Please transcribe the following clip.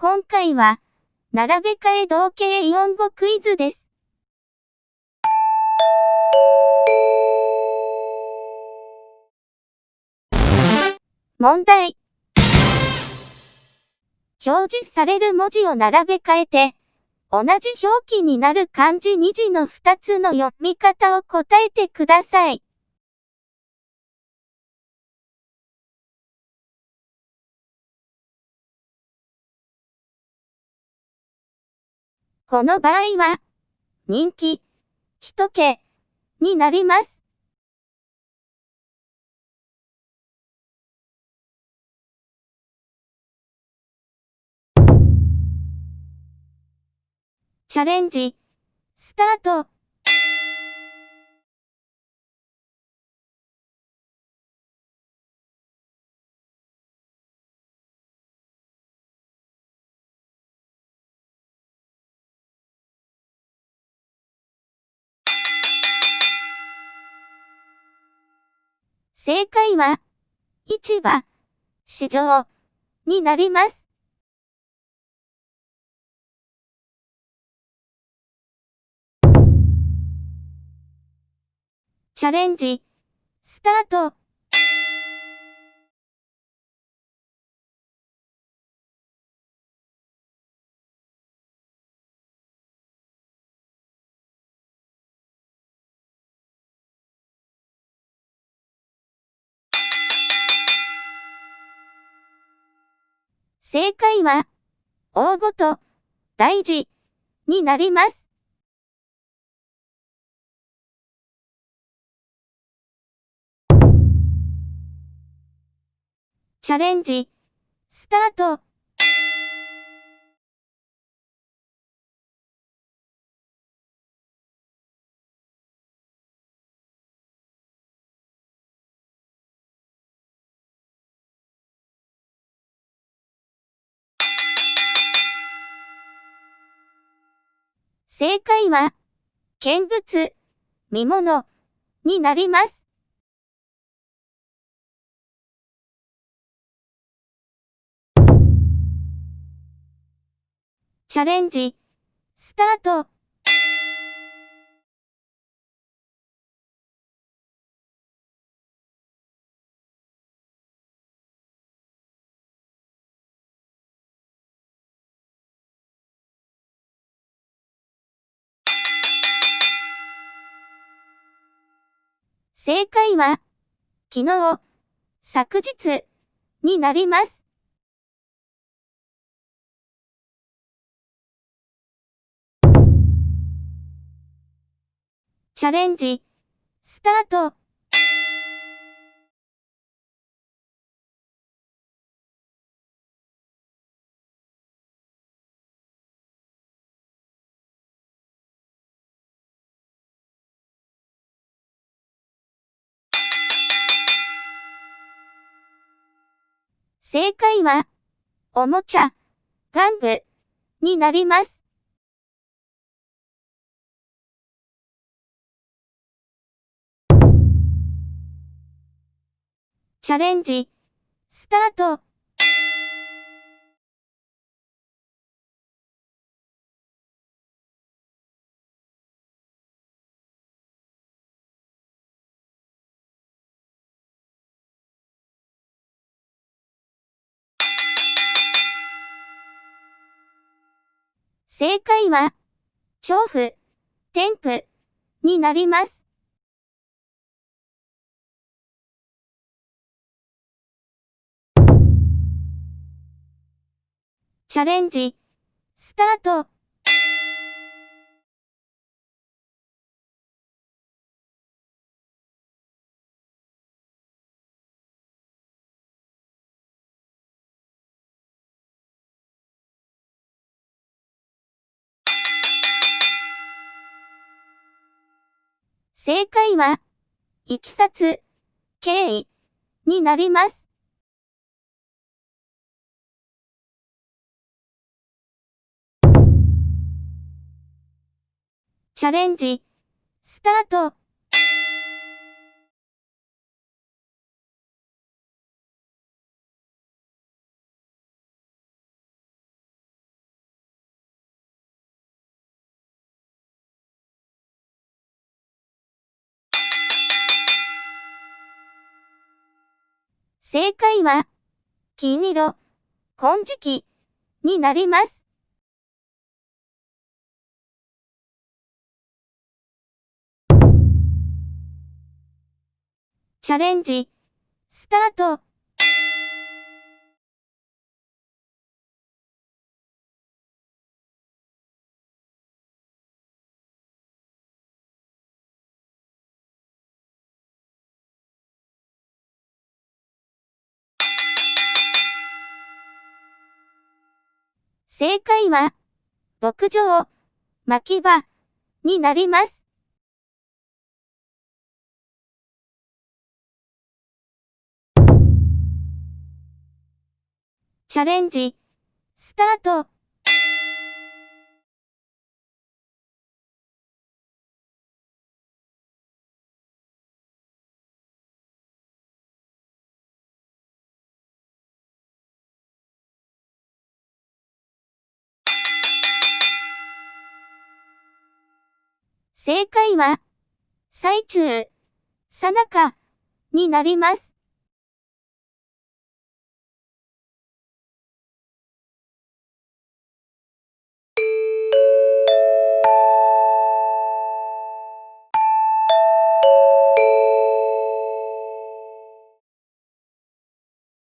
今回は、並べ替え同型イオン語クイズです。問題。表示される文字を並べ替えて、同じ表記になる漢字2字の2つの読み方を答えてください。この場合は、人気、一気になります。チャレンジ、スタート。正解は、市場、市場になります。チャレンジ、スタート。正解は、大ごと、大事になります。チャレンジ、スタート。正解は、見物、見物になります。チャレンジ、スタート。正解は、昨日、昨日になります。チャレンジ、スタート。正解は、おもちゃ、玩具になります。チャレンジ、スタート。正解は、調布、添付になります。チャレンジ、スタート。正解は、いきさつ、経緯になります。チャレンジ、スタート。正解は、金色、金色になります。チャレンジ、スタート。正解は、牧場、牧場になります。チャレンジ、スタート。正解は、最中、さなかになります。